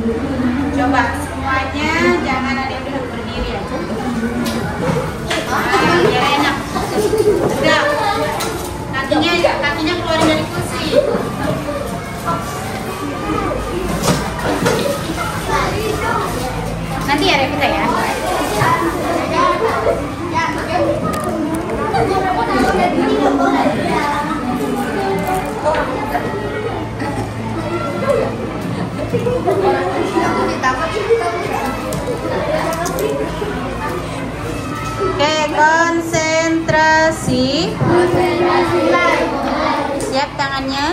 Coba semuanya jangan ada yang duduk berdiri ya. Biar enak. Udah. Kakinya keluarin dari kursi. Nanti ya Revita ya. Oke, konsentrasi. Siap tangannya.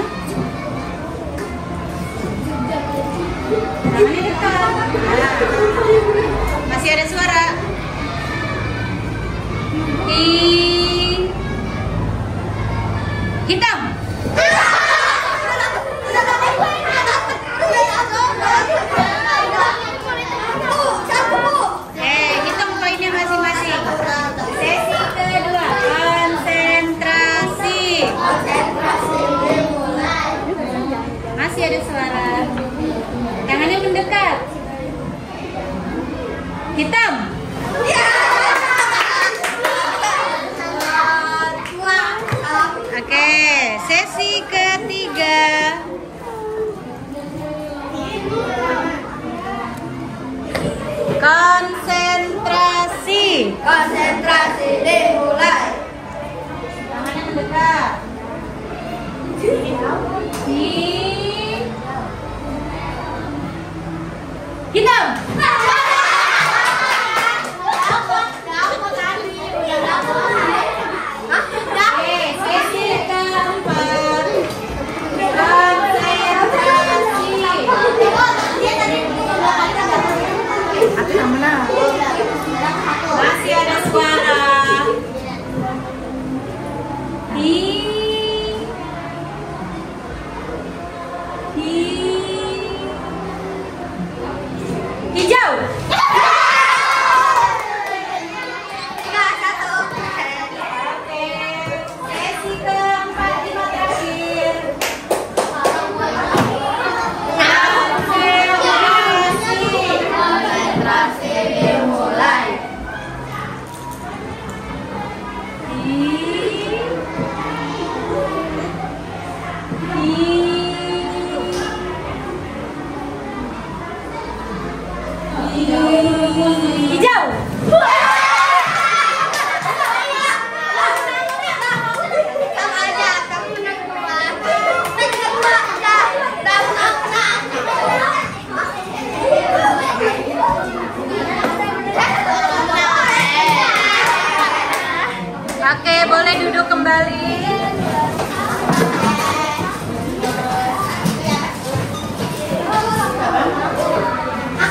Tangannya dekat. Masih ada suara. Hitam. Hitung poinnya masing-masing. Sesi kedua, konsentrasi. Masih ada suara. Tangannya mendekat. Hitam. Oke, sesi ketiga. Konsentrasi. Konsentrasi dimulai. Tangannya mendekat. Hitam. Sesi keempat. Konsentrasi. Masih ada suara. Hijau. Sesi keempat, 5 terakhir. Konsentrasi dimulai. Hijau. Oke, boleh duduk kembali.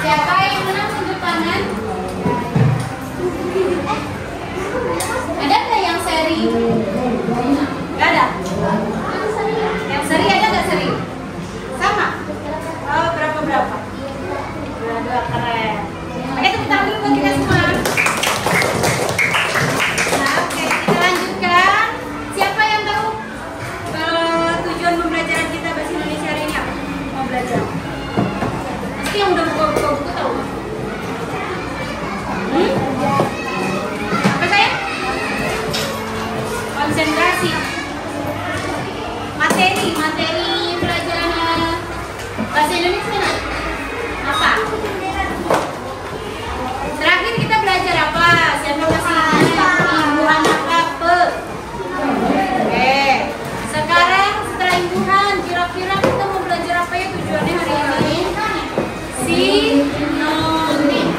Siapa yang menang tunjuk tangan? Ada nggak yang seri? Nggak ada. Yang seri ada nggak seri? Sama? Oh, berapa? Dua, keren. Oke, tepuk tangan dulu buat kita semua. Nah, oke, kita lanjutkan. Siapa yang tahu tujuan pembelajaran kita bahasa Indonesia hari ini apa? Mau belajar? Pasti yang udah buka buku tahu. Apa saya? Konsentrasi. Materi pelajaran bahasa Indonesia apa? Terakhir kita belajar apa? Siapa masih ingat? Imbuhan apa? Oke. Sekarang setelah imbuhan, kira-kira kita mau belajar apa ya tujuannya hari ini? Sinonim.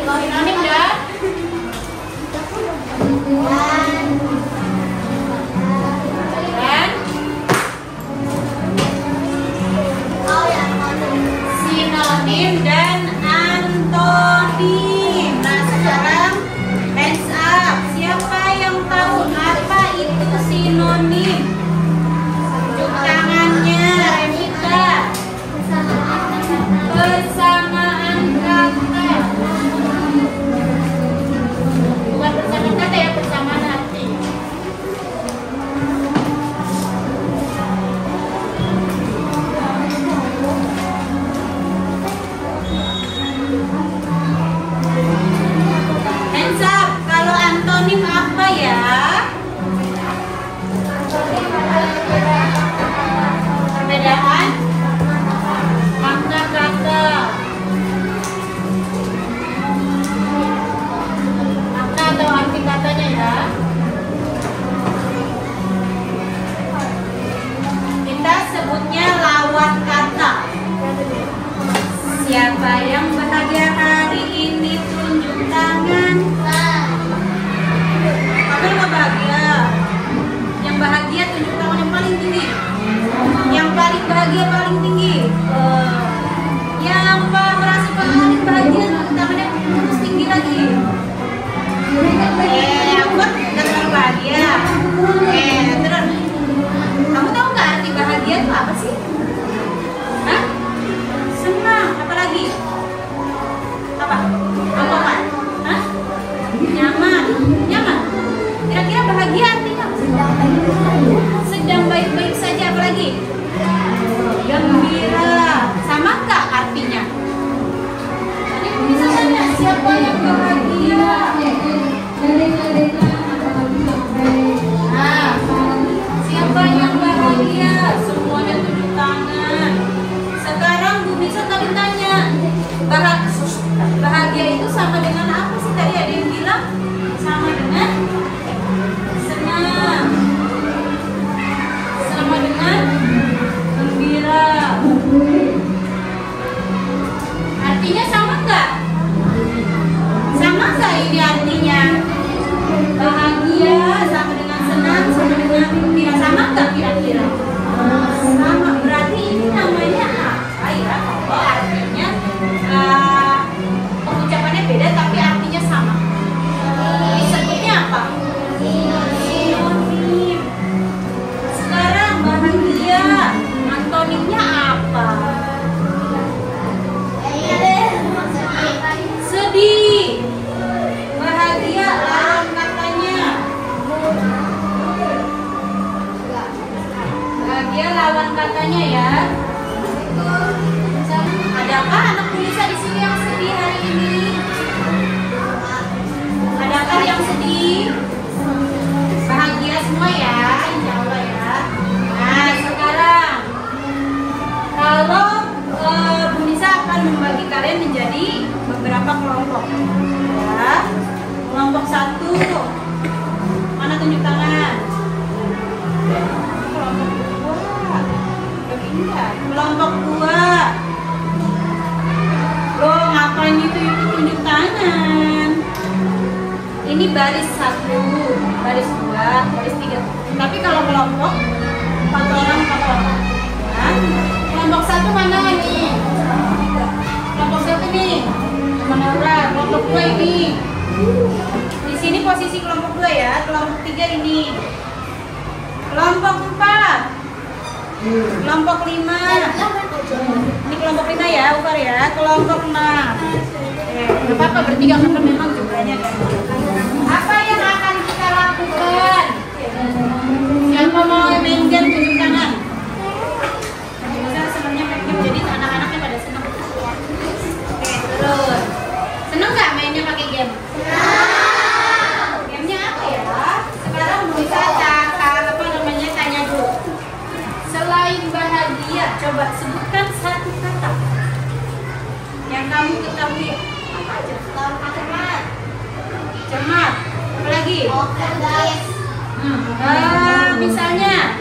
Sinonim dan sinonim dan antonim. Nah, sekarang hands up. Siapa yang tahu apa itu sinonim? Tunjuk tangannya, Revita. Persamaan kata. Bukan persamaan kata ya, persamaan arti. Siapa yang bahagia hari ini tunjuk tangan. Kamu nggak bahagia? Yang bahagia tunjuk tangan yang paling tinggi. Yang paling bahagia paling tinggi. Yang merasa paling bahagia tunjuk tangannya terus tinggi lagi. Yang buat terlalu bahagia. Terus. Kamu tahu nggak arti bahagia itu apa sih? Hah? Senang. Apa lagi? Apa? Apa? Hah? Nyaman. Nyaman. Kira-kira bahagia artinya apa? Sedang baik-baik saja. Apa lagi? Gembira. Sama nggak artinya? Tadi bisa tanya siapa yang bahagia? Nah, siapa yang bahagia? Semuanya tunjuk tangan. Sekarang Bu Nisa tadi tanya, bahagia itu sama dengan apa sih? Tadi ada yang bilang sama dengan senang, sama dengan gembira. Artinya sama nggak? Sama nggak ini artinya? Bahagia sama dengan senang, sama dengan gembira. Sama nggak kira-kira? Sama. Berarti ini namanya apa ya? Kalau artinya pengucapannya beda tapi artinya sama. Disebutnya apa? Sinonim. Sekarang bahagia, antonimnya apa? Sedih. Bahagia lawan katanya. Bahagia lawan katanya ya. Adakah anak Nisa di sini yang sedih hari ini? Adakah yang sedih? Bahagia semua ya, insya Allah ya. Nah sekarang kalau Bu Nisa akan membagi kalian menjadi beberapa kelompok ya. Kelompok 1, mana tunjuk tangan? Kelompok 2. Loh ngapain itu tunjuk tangan? Ini baris 1, baris 2, baris 3. Tapi kalau kelompok 4 orang. Nah, kelompok 1 mana ini? Kelompok 1 nih. Mana orang? Kelompok 2 ini. Di sini posisi kelompok 2 ya. Kelompok 3 ini. Kelompok 4. Kelompok 5. Ini kelompok 5 ya, Ukar ya. Kelompok 6. Gak apa-apa bertiga karena memang jumlahnya kan. Apa yang akan kita lakukan? Siapa mau main game tunjuk tangan? Saya senangnya main game, jadi anak-anaknya pada senang. Oke, terus. Senang nggak mainnya pakai game? Gamenya apa ya? Sekarang bisa tanya dulu. Selain bahagia, coba sebutkan satu kata yang kamu ketahui. Apa aja? Cemat. Cemat. Apa lagi? Misalnya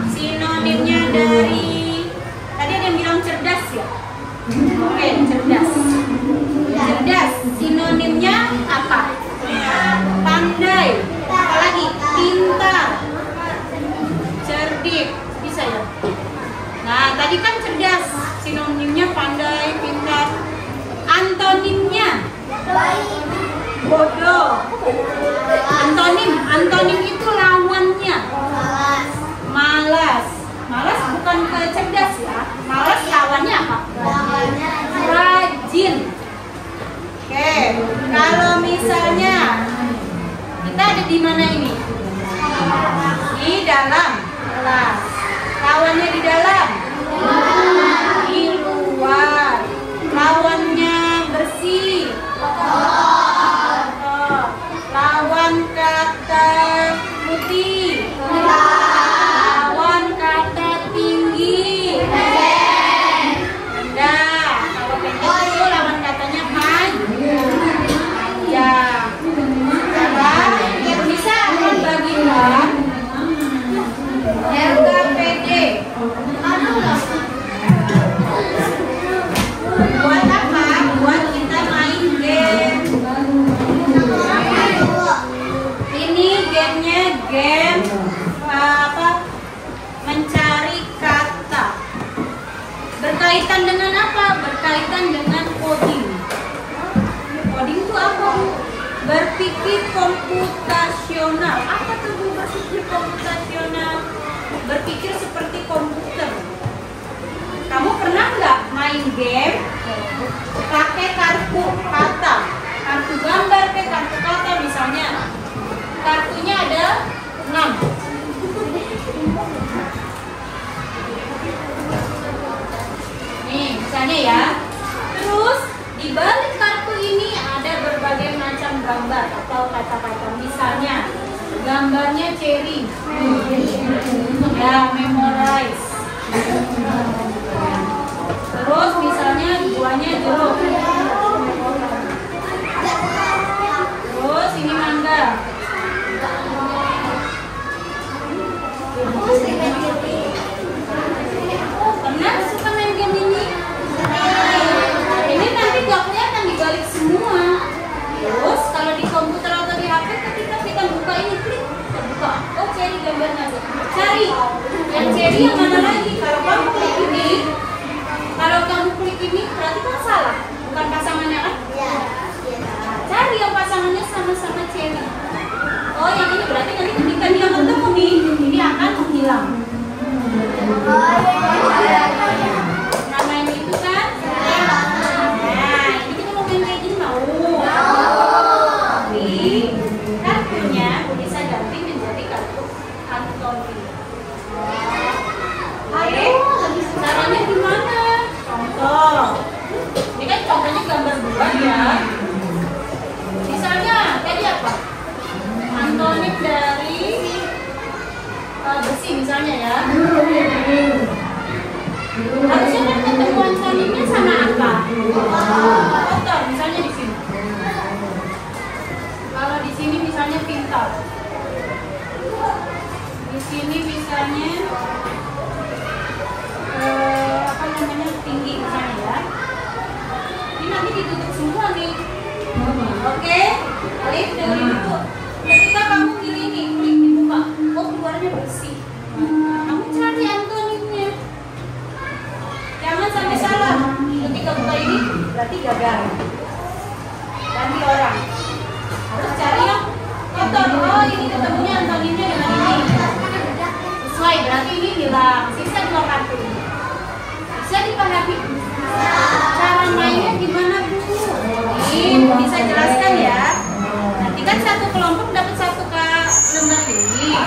sinonimnya dari tadi ada yang bilang cerdas ya. Oke, cerdas. Cerdas. Sinonimnya apa? Pandai. Apa lagi? Pintar. Cerdik. Bisa ya? Nah, tadi kan cerdas. Sinonimnya pandai, pintar. Antonimnya bodoh. Antonim itu lawannya. Malas. Malas bukan cerdas ya. Malas lawannya apa? Rajin. Oke, kalau misalnya kita ada di mana ini? Di dalam kelas. Lawannya di dalam? Di luar. Lawannya bersih. Lawan kata putih. Lawan kata tinggi. Rendah. Kalau pendek itu lawan katanya panjang. Coba yang bisa akan bagikan RK Berkaitan dengan apa? Berkaitan dengan coding. Coding itu apa, Bu? Berpikir komputasional. Apa tuh, Bu, berpikir komputasional? Berpikir seperti komputer. Kamu pernah nggak main game pakai kartu kata? Kartu gambar ke kartu kata misalnya. Kartunya ada 6. Nih, misalnya ya. Terus di balik kartu ini ada berbagai macam gambar atau kata-kata. Misalnya gambarnya cherry. Ya, memorize. Terus misalnya buahnya jeruk. Terus ini mangga. Pernah suka main game ini? Ini nanti gak kelihatan dibalik semua. Terus kalau di komputer atau di HP ketika kita buka ini, klik, terbuka. Oh, cari gambarnya. Cari yang cari yang mana lagi? Kalau kamu klik ini, berarti kan salah, bukan pasangannya kan? Cari yang pasangannya sama-sama ceri. Oh, yang ini berarti nanti ketika dia ketemu nih, ini akan menghilang. Nama yang itu kan? Nah, ini kita mau main kayak gini mau? Tapi kartunya bisa ganti menjadi kartu Antoni. Oke, caranya gimana? Contoh. Ini kan contohnya gambar buah ya. Misalnya tadi apa? Antonim dari besi misalnya ya. Harusnya kan ketemu antonimnya sama apa? Motor misalnya di sini. Kalau di sini misalnya pintar. Di sini misalnya apa namanya tinggi misalnya ya. Ini nanti ditutup semua nih. Oke, Alif dari itu. Ketika kamu pilih ini, klik dibuka. Oh, keluarnya bersih. Kamu cari antonimnya. Jangan sampai salah. Ketika buka ini berarti gagal. Ganti orang. Harus cari yang kotor. Oh, ini ketemunya antonimnya dengan ini. Sesuai, berarti ini hilang. Sisa 2 kartu. Bisa dipahami? Cara mainnya gimana, Bu? Ini bisa jelaskan ya. Nanti kan satu kelompok dapat 1 lembar ini.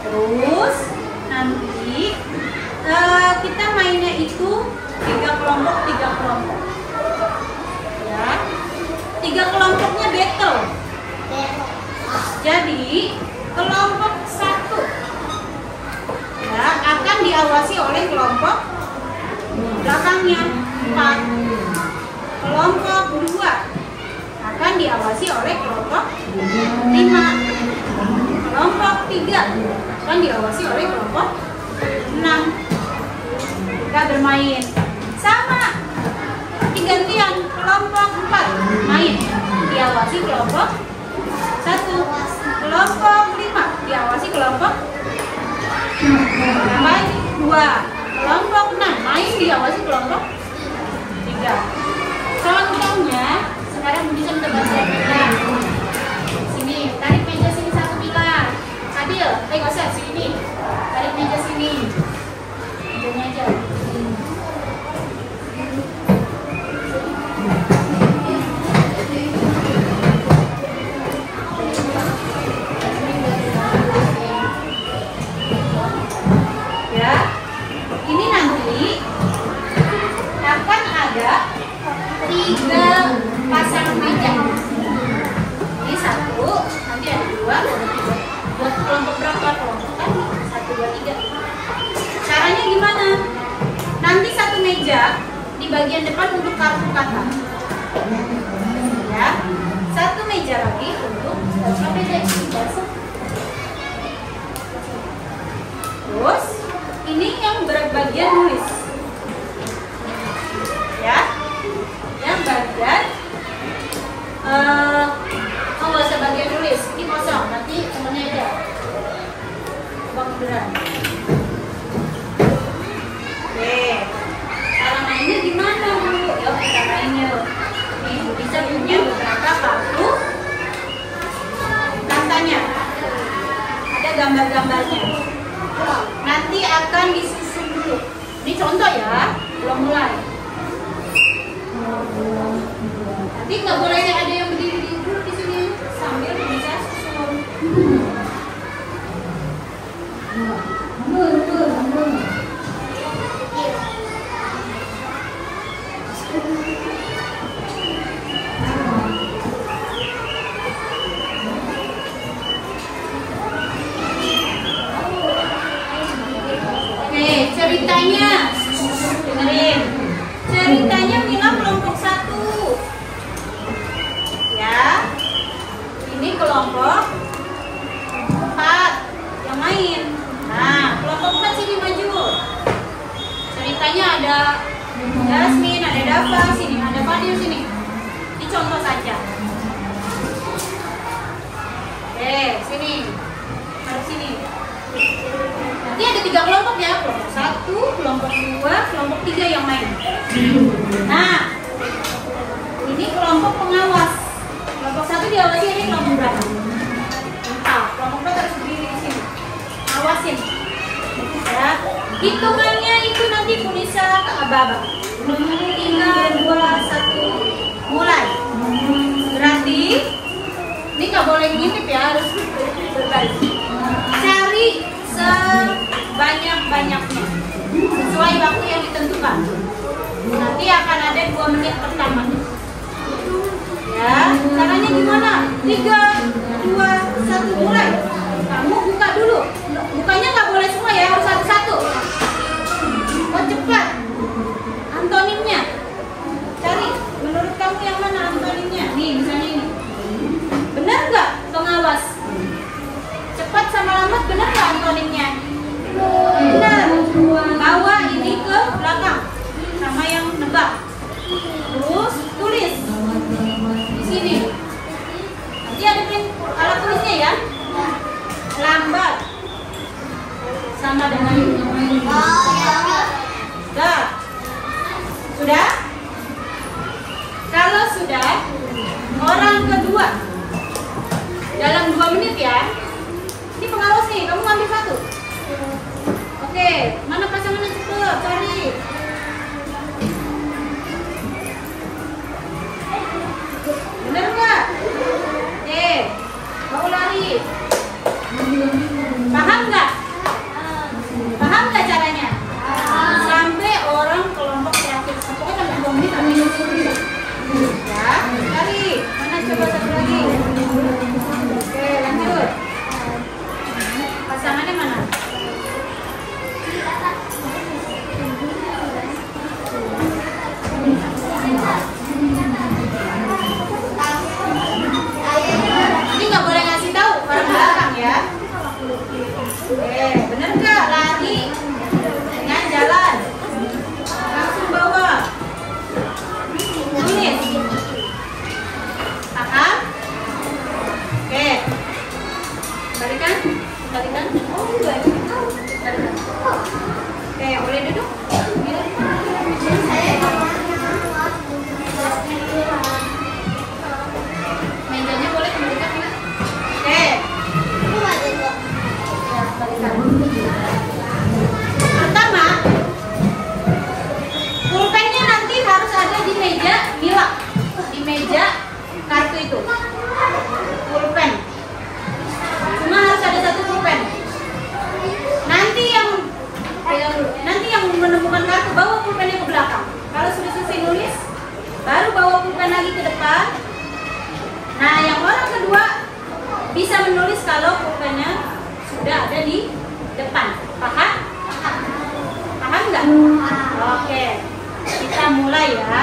Terus nanti kita mainnya itu 3 kelompok. Ya, 3 kelompoknya battle. Jadi kelompok 1 ya akan diawasi oleh kelompok belakangnya 4. Kelompok 2 akan diawasi oleh kelompok 5. Kelompok 3 akan diawasi oleh kelompok 6. Kita bermain sama gantian. Kelompok 4 main diawasi kelompok 1. Kelompok 5 diawasi kelompok 2. Kelompok 6 main diawasi kelompok 3. Contohnya sekarang Budi bisa baca ya. Sini, tarik meja sini 1 pilar. Adil, nggak usah sini. Tarik meja sini. Mejanya aja. Ya, ini nanti akan ada 3 pasang meja. Ini 1, nanti ada 2, ada 3. Buat kelompok berapa? Kelompok kan 1, 2, 3. Caranya gimana? Nanti 1 meja di bagian depan untuk kartu kata. Ya, 1 meja lagi untuk kartu meja biasa. Terus ini yang berbagian nulis. Ya. Yang bagian nggak usah bagian nulis, ini kosong, nanti temennya aja bang beneran. Oke, gambar-gambarnya. Nanti akan disusun dulu. Ini contoh ya, belum mulai. Nanti nggak boleh ada yang berdiri dulu di sini sambil bisa susun. Ceritanya, dengerin. Ceritanya Mila kelompok 1. Ya. Ini kelompok 4 yang main. Nah, kelompok 4 sini maju. Ceritanya ada Jasmine, ada Dava sini, ada Fadil sini. Ini contoh saja. Oke, sini. Harus sini. Nanti ada 3 kelompok ya, kelompok 1, kelompok 2, kelompok 3 yang main. Nah, ini kelompok pengawas. Kelompok 1 diawasi, ini kelompok berapa? 4. Kelompok 4 harus berdiri di sini. Awasin. Ya, hitungannya itu nanti Punisa ke Aba-Aba. 3, 2, 1, mulai. Berarti ini nggak boleh ngintip ya, harus berbalik. Cari sebanyak-banyaknya sesuai waktu yang ditentukan. Nanti akan ada 2 menit pertama. Ya, caranya gimana? 3, 2, 1, mulai. Kamu buka dulu. Bukanya nggak boleh semua ya, harus satu-satu. Oh, cepat. Antonimnya. Cari. Menurut kamu yang mana antonimnya? Nih, misalnya ini. Benar nggak pengawas? Cepat sama lambat benar nggak antonimnya? Benar. Bawa ini ke belakang sama yang nebak. Terus tulis di sini. Nanti ada alat tulisnya ya. Lambat sama dengan sudah? Kalau sudah, orang kedua dalam 2 menit ya. Ini pengawas nih, kamu ambil 1. Oke, mana pasangannya cepet, cari. Bener nggak? Mau lari. Paham nggak? Paham nggak caranya? Sampai orang kelompok terakhir. Pokoknya sampai 2 menit sampai 20 menit. Ya, cari. Mana coba satu lagi. Oke, lanjut. Pasangannya mana? Ini nggak boleh ngasih tahu orang belakang ya. Oke, bener nggak? Lari dengan jalan. Langsung bawa. Tulis. Paham? Oke. Balikan. Balikan. Oh, balikan. Oke, boleh duduk? Mejanya boleh kembalikan ya? Oke. Pertama, pulpennya nanti harus ada di meja Mila, di meja kartu itu. Pulpen. Cuma harus ada 1 pulpen. Nanti yang menemukan kartu bawa pulpennya ke belakang. Kalau sudah selesai nulis, baru bawa pulpen lagi ke depan. Nah, yang orang kedua bisa menulis kalau pulpennya sudah ada di depan. Paham? Paham nggak? Oke, kita mulai ya.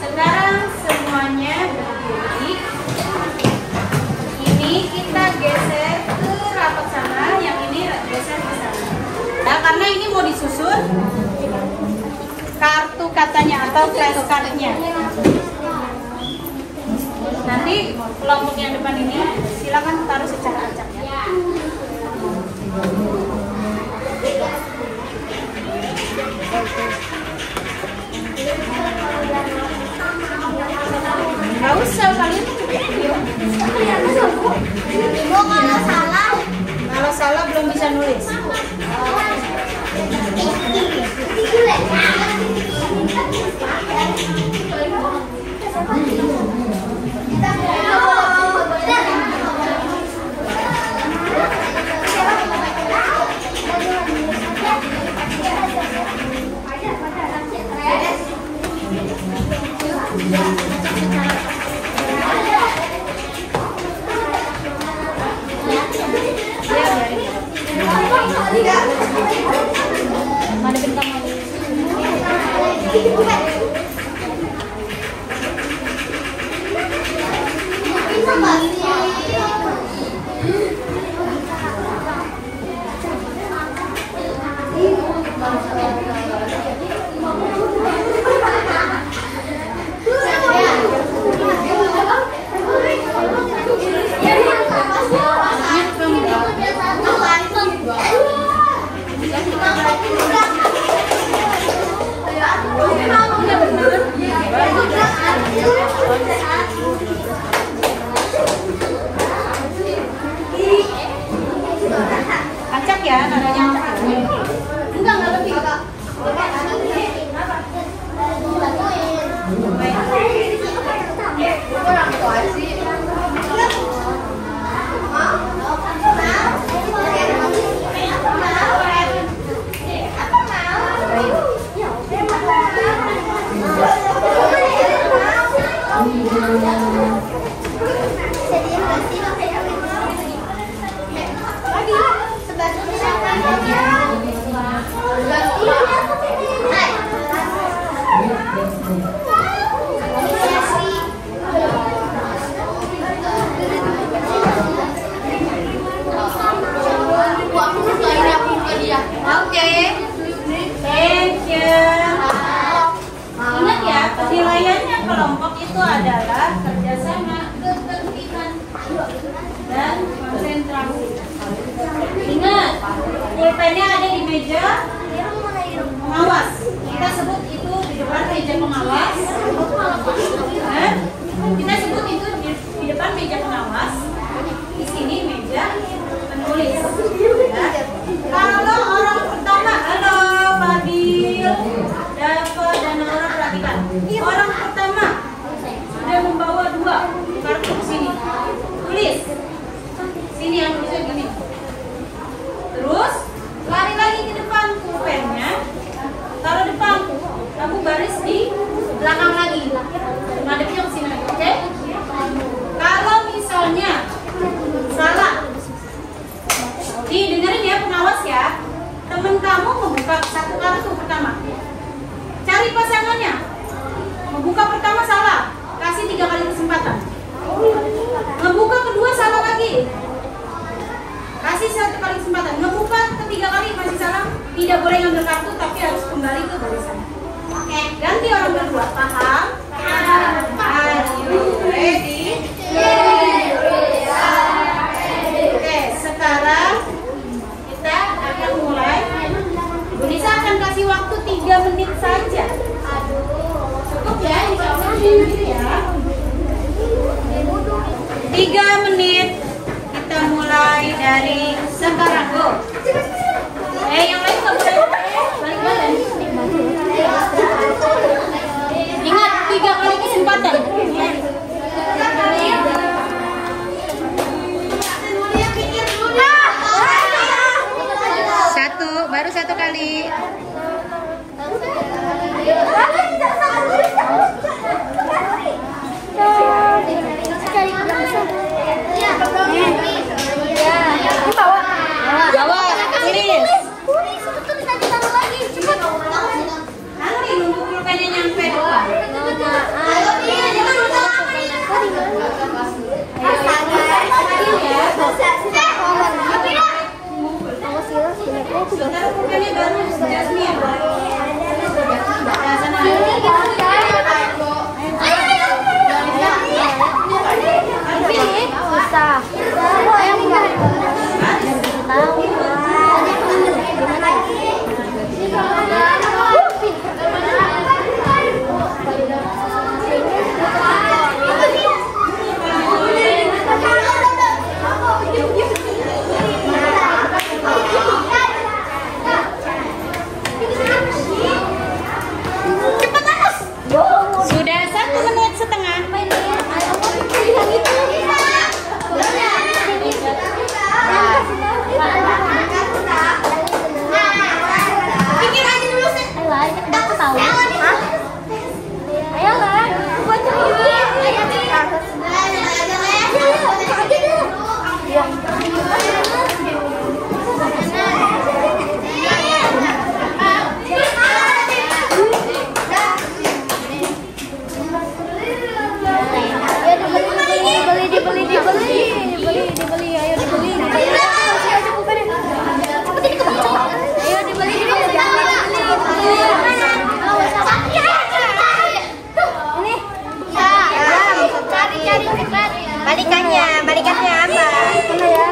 Sekarang semuanya berdiri. Ini kita geser ke rapat sana, yang ini geser ke sana. Nah, karena ini mau disusun kartu katanya atau flashcardnya. Nanti kelompok yang depan ini silakan taruh secara acak ya. Nggak usah, kalian tuh kalau salah belum bisa. nulis. Mana bintang acak ya, nadanya acak. Enggak lebih. Oke, thank you. Ingat ya, penilaiannya kelompok itu adalah kerjasama, ketertiban, dan konsentrasi. Ingat, pulpennya ada di meja pengawas. Kita sebut itu di depan meja pengawas. Kita sebut itu di depan meja pengawas. Di sini meja penulis. Ya. Kalau orang pertama, halo Fadil, Dava, dan Laura, perhatikan. Orang pertama sudah membawa 2 kartu ke sini. Tulis. Sini yang tulisnya gini. Terus lari lagi ke depan pulpennya. Taruh depan. Kamu baris di belakang lagi. Ngadepnya ke sini, oke? Kalau misalnya salah, dengerin ya pengawas ya. Temen kamu membuka satu kartu pertama, cari pasangannya. Membuka pertama salah, kasih 3 kali kesempatan. Membuka kedua salah lagi, kasih 1 kali kesempatan. Membuka ketiga kali masih salah, tidak boleh ngambil kartu tapi harus kembali ke barisan. Oke, ganti orang kedua, paham? Are you ready? Oke, sekarang kita akan mulai. Bu Nisa akan kasih waktu 3 menit saja. Cukup ya, ya. 3 menit. Kita mulai dari sekarang. Go. Yang lain nggak boleh balik badan. Aku tahu. Hah? Ayo lah, buat ceritain. Iya. Dibeli, ayo dibeli. Balikannya apa? Mana ya?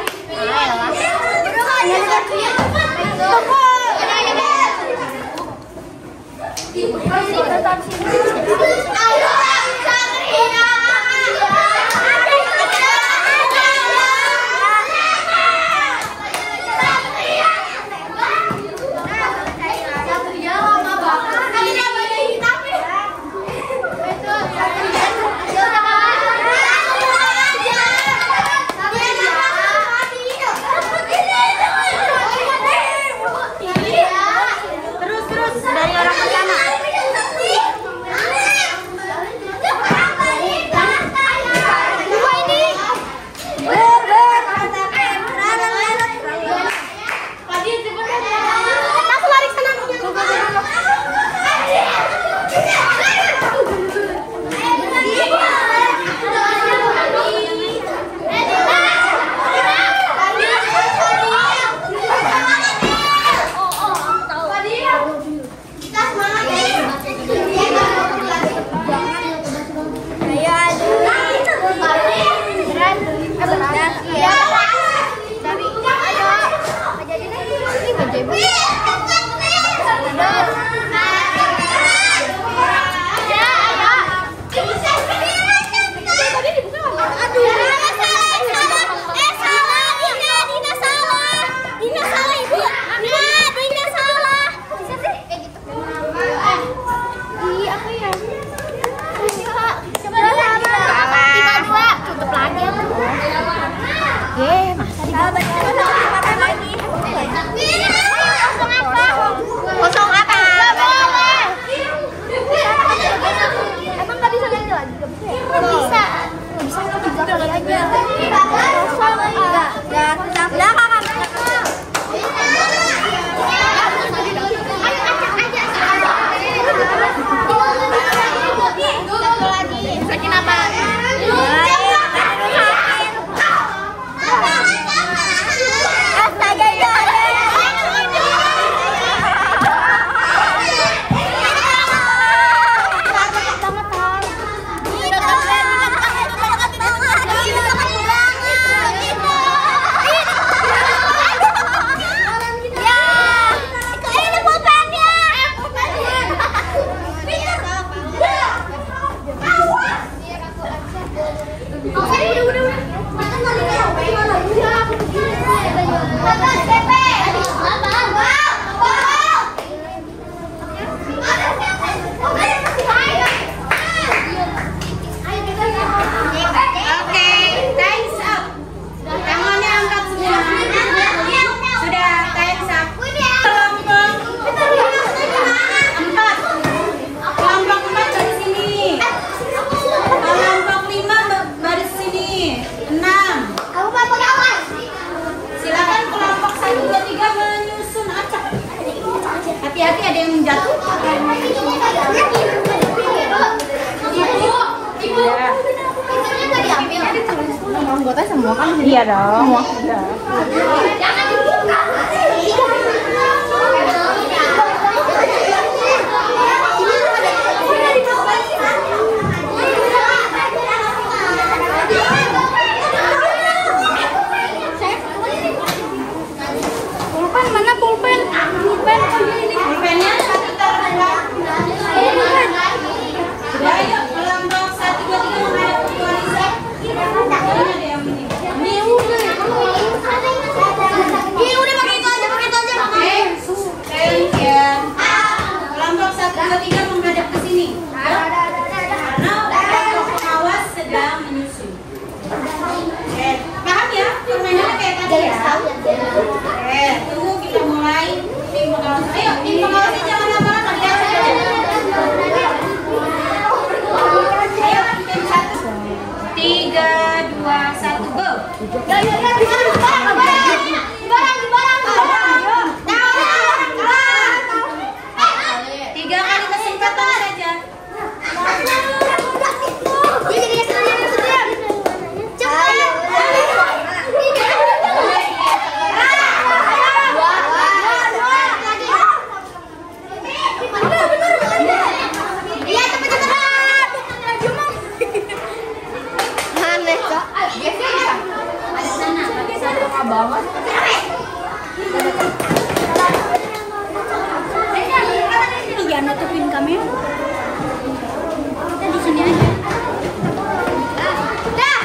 Kosong apa? Emang nggak bisa ganti lagi? Nggak bisa. Bisa aku 3 kali aja. Kosong enggak? Udah kakak. Bikin apa? Hati-hati ada yang jatuh. Ibu. Anggota semua kan? Iya dong. Semua. Jangan dibuka. Pulpen mana pulpen? Pulpennya sudah ayo kelompok 1, 2, 3 menghadap ke Tuan Isa. Ini ada yang ini. Ini udah. ya nutupin kamera. Kita di sini aja. Dah.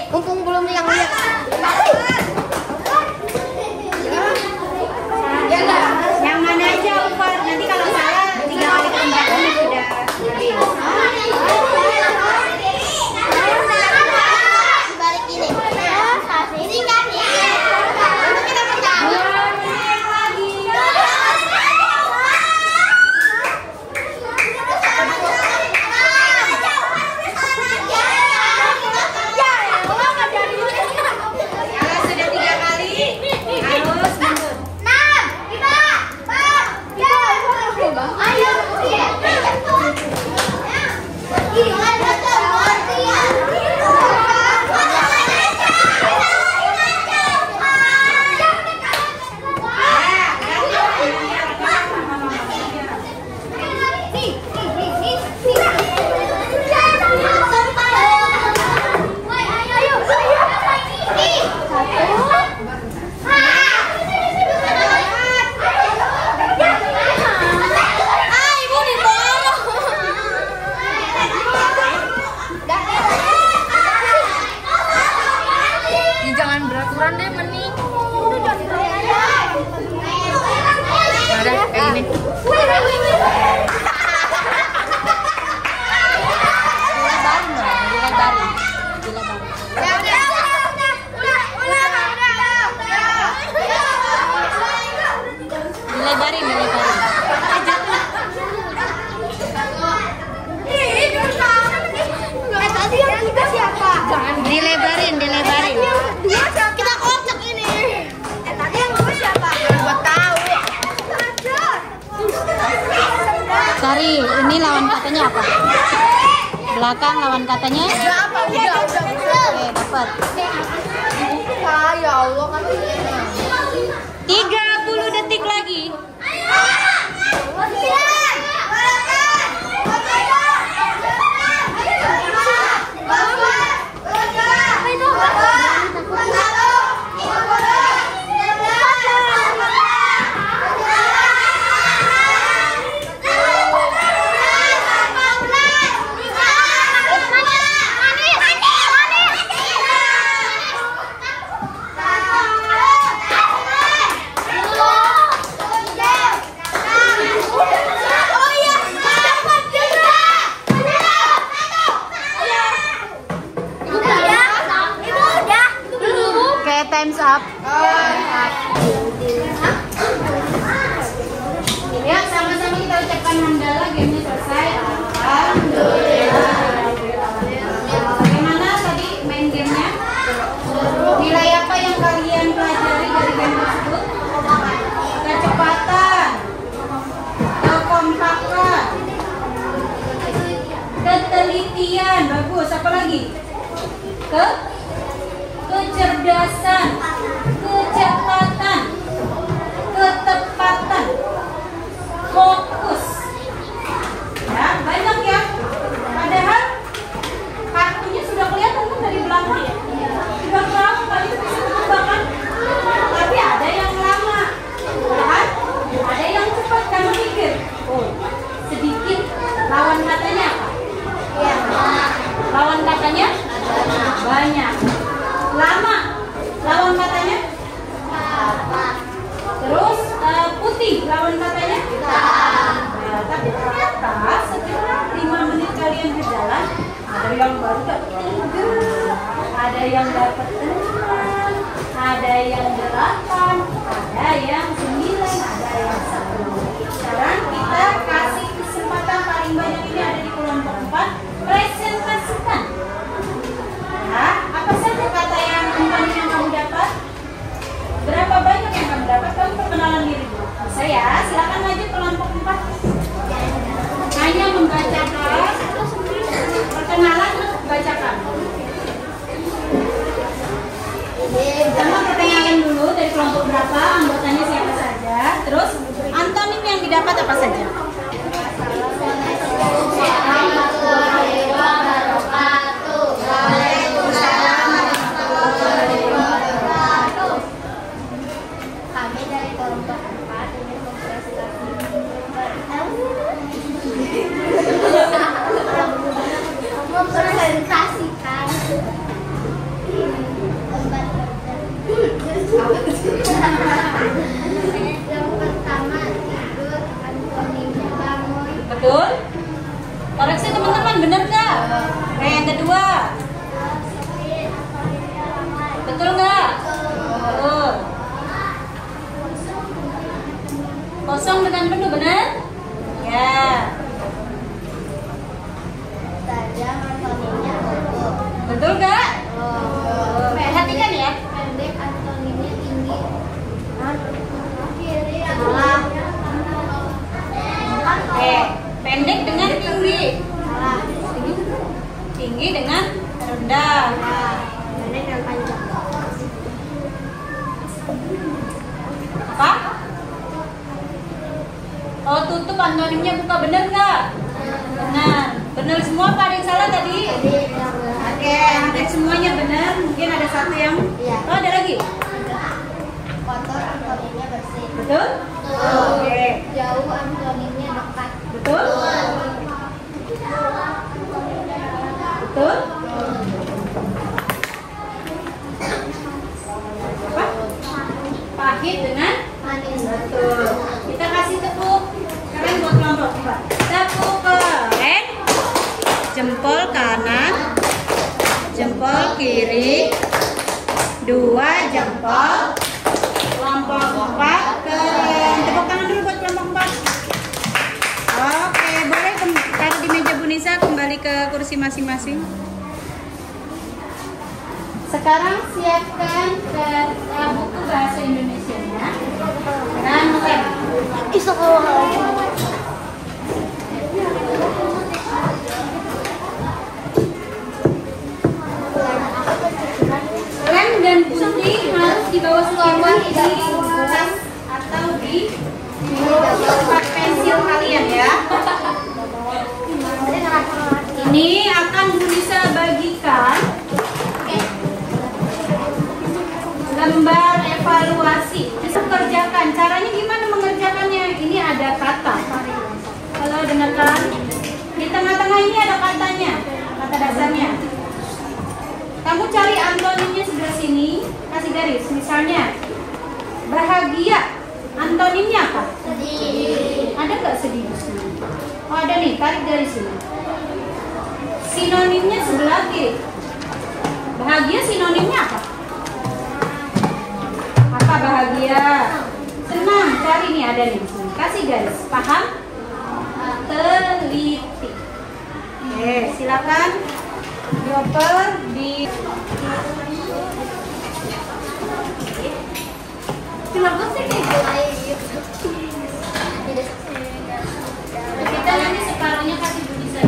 Mumpung belum yang lihat. Ya enggak? Yang mana aja Ufar? Nanti kalau salah 3 kali kesempatan sudah. Balik ini. Singkat ya. Kita pegang. Jangan beraturan deh, mending. Ada kayak gini. Dilebarin. Tadi yang kita siapa? Dilebarin. Kita kocok ini. Tadi yang ngomong siapa? Buat tahu. Sari, ini lawan katanya apa? Belakang lawan katanya? Udah. Oke, dapat. Ya Allah, kan 30 detik lagi. Time's up. Ya, sama-sama kita ucapkan hamdalah, gamenya selesai. Alhamdulillah. Bagaimana tadi main gamenya? Nilai apa yang kalian pelajari dari game tersebut? Kecepatan, kekompakan, ketelitian, bagus. Apa lagi? kecerdasan, kecepatan, ketepatan, fokus. Ya, banyak ya. Padahal kartunya sudah kelihatan kan dari belakang ya. Sudah tahu Pak itu bisa berkembang. Tapi ada yang lama. Kan? Ada yang cepat. Kamu pikir, oh, sedikit. Lawan katanya apa? Ya. Lawan katanya banyak. Lama. Lawan katanya? Terus putih. Lawan katanya? Nah, tapi ternyata setelah 5 menit kalian berjalan, ada yang baru dapat 3, ada yang dapat 6, ada yang 8, ada yang 9, ada yang 10. Sekarang kita kasih kesempatan paling banyak ini ada di kelompok 4. Presentasikan. Nah, apa saja kata yang kamu dapat? Berapa banyak yang kamu dapat? Kamu perkenalan diri dulu. Bisa ya, silakan maju kelompok 4. Hanya membacakan perkenalan, bacakan. Pertama perkenalan dulu dari kelompok berapa, anggotanya siapa saja. Terus antonim yang didapat apa saja? Kami dari kelompok 4 ingin mempresentasikan yang pertama tidur, antonimnya bangun. Betul? Koreksi teman-teman, benar nggak? Yang kedua, betul nggak? Betul. Kosong dengan penuh, benar? Ya. Tajam, antonimnya kokoh. Betul nggak? Perhatikan ya. Pendek, antonimnya tinggi. Kiri, antonimnya Pendek dengan tinggi. Tinggi dengan rendah. pendek dan panjang. Apa? Oh, tutup antonimnya buka, benar nggak? Benar. Benar semua, apa ada yang salah tadi? Oke, hampir semuanya benar. Mungkin ada satu yang. Iya. Oh, ada lagi. Kotor, antonimnya bersih. Betul? Oke. Jauh, antonimnya dekat. Betul? Betul? Apa? Pahit dengan Manis. betul. Kita kasih tepuk keren buat kelompok 4. Tepuk keren. Jempol kanan, jempol kiri, 2 jempol. Kelompok 4 keren. Tepuk tangan dulu buat kelompok 4. Oke, boleh taruh di meja Bu Nisa, kembali ke kursi masing-masing. Sekarang siapkan buku bahasa Indonesianya dan lem. Lem dan gunting harus dibawa selalu di tas atau di tempat pensil kalian ya. Ini akan Bu Nisa bagikan lembar evaluasi. Bisa kerjakan. Caranya gimana mengerjakannya? Ini ada kata. Kalau dengarkan, di tengah-tengah ini ada katanya, kata dasarnya. Kamu cari antonimnya sebelah sini, kasih garis. Misalnya, bahagia. Antonimnya apa? Sedih. Ada nggak sedih di sini? Oh ada nih, tarik garis sini. Sinonimnya sebelah kiri. Bahagia sinonimnya apa? Apa bahagia? Senang, cari nih ada nih. Kasih garis, paham? Teliti. Oke, silakan dioper di. Kenapa sih kayak gitu? Kita nanti separuhnya kasih Bu Nisa.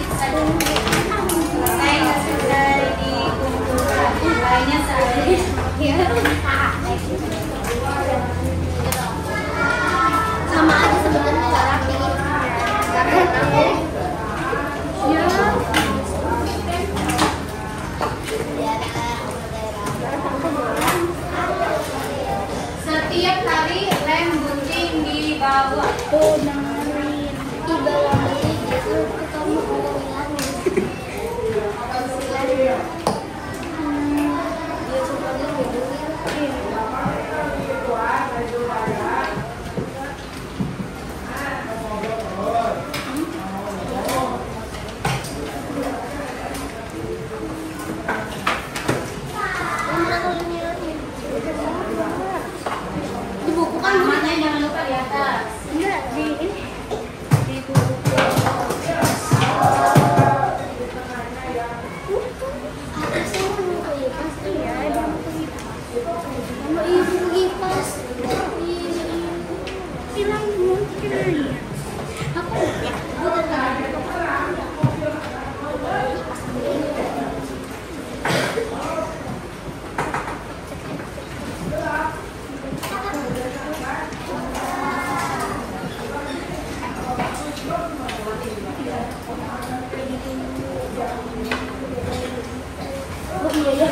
Selesai sudah dikumpulkan. Lainnya seadanya. Sama aja sebenarnya nggak rapi. Karena aku Setiap hari lem gunting di bawah. di bawah ini gitu ketemu orang dia cuma di buku kan Namanya jangan lupa di atas. enggak di ini di buku atasnya kan buku kipas iya ada buku kipas sama ibu kipas hilang mungkin aku ya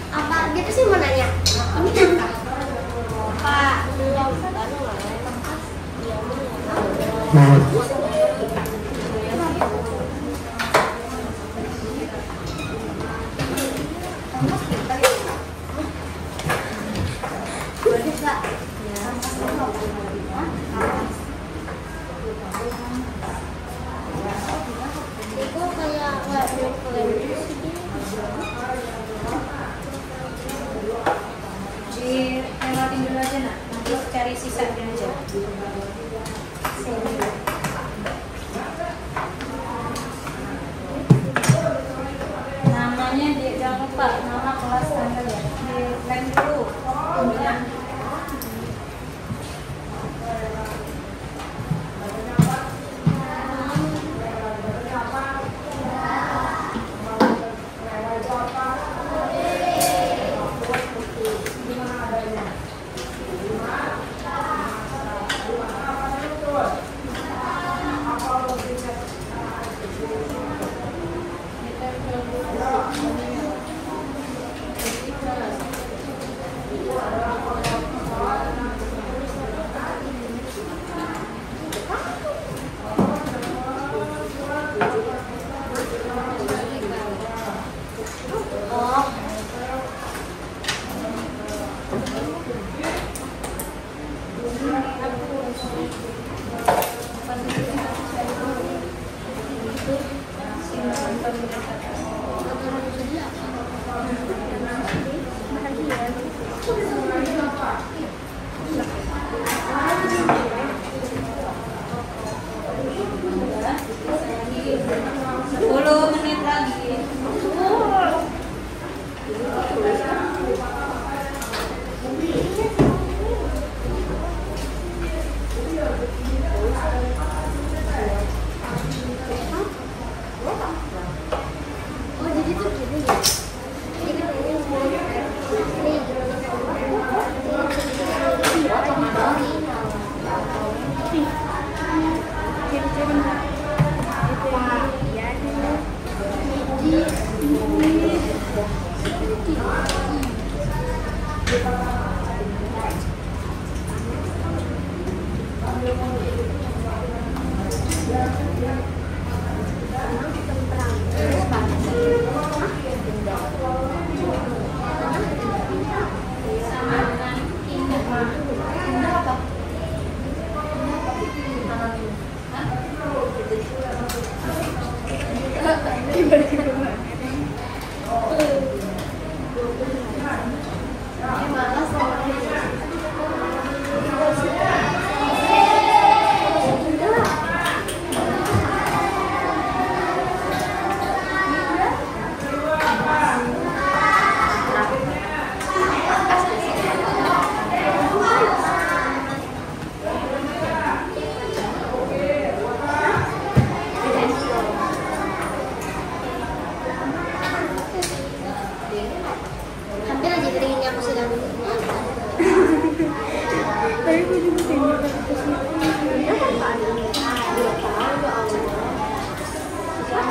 apa gitu sih mau nanya ini apa Pak belum baru itu kayak nggak belum Lewatin dulu aja nak, nanti cari sisanya aja. Namanya jangan lupa nama kelas tanggal ya. Di lem dulu. Kemudian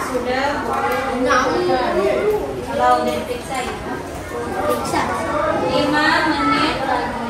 sudah kalau udah diperiksa ya. 5 menit lagi.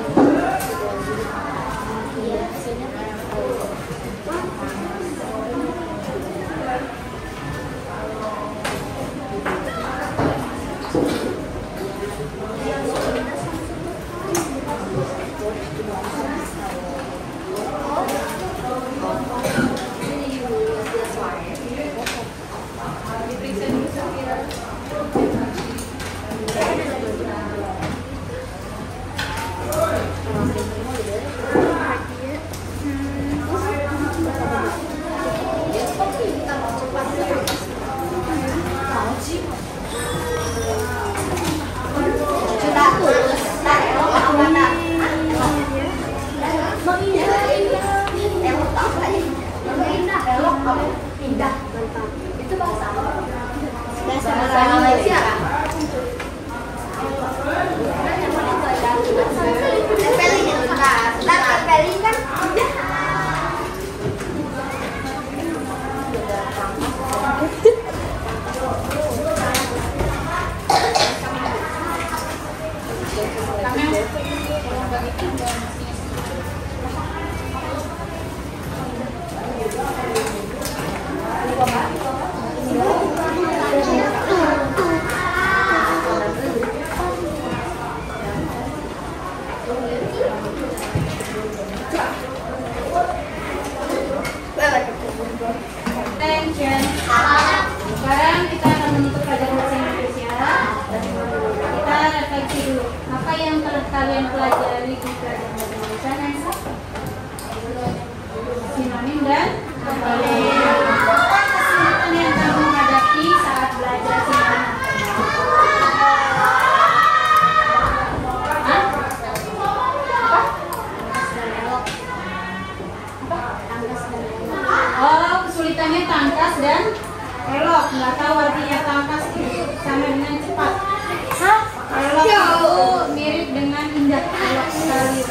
Attention. Sekarang kita akan menutup pelajaran bahasa Inggris ya. Kita refleksi dulu. Apa yang telah kalian pelajari di pelajaran bahasa Indonesia? Nanti sinonim dan antonim. Apa kesulitan yang kamu hadapi saat belajar sinonim? Oh, kesulitannya tangkas dan elok. Nggak tahu artinya tangkas itu sama dengan cepat. Elok itu mirip dengan indah. Elok sekali.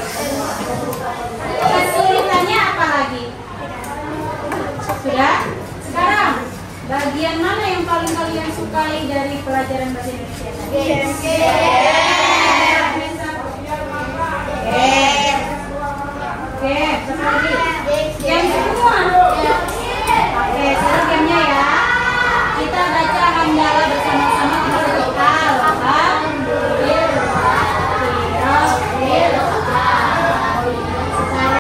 Kesulitannya apa lagi? Sudah? Sekarang, bagian mana yang paling kalian sukai dari pelajaran bahasa Indonesia tadi?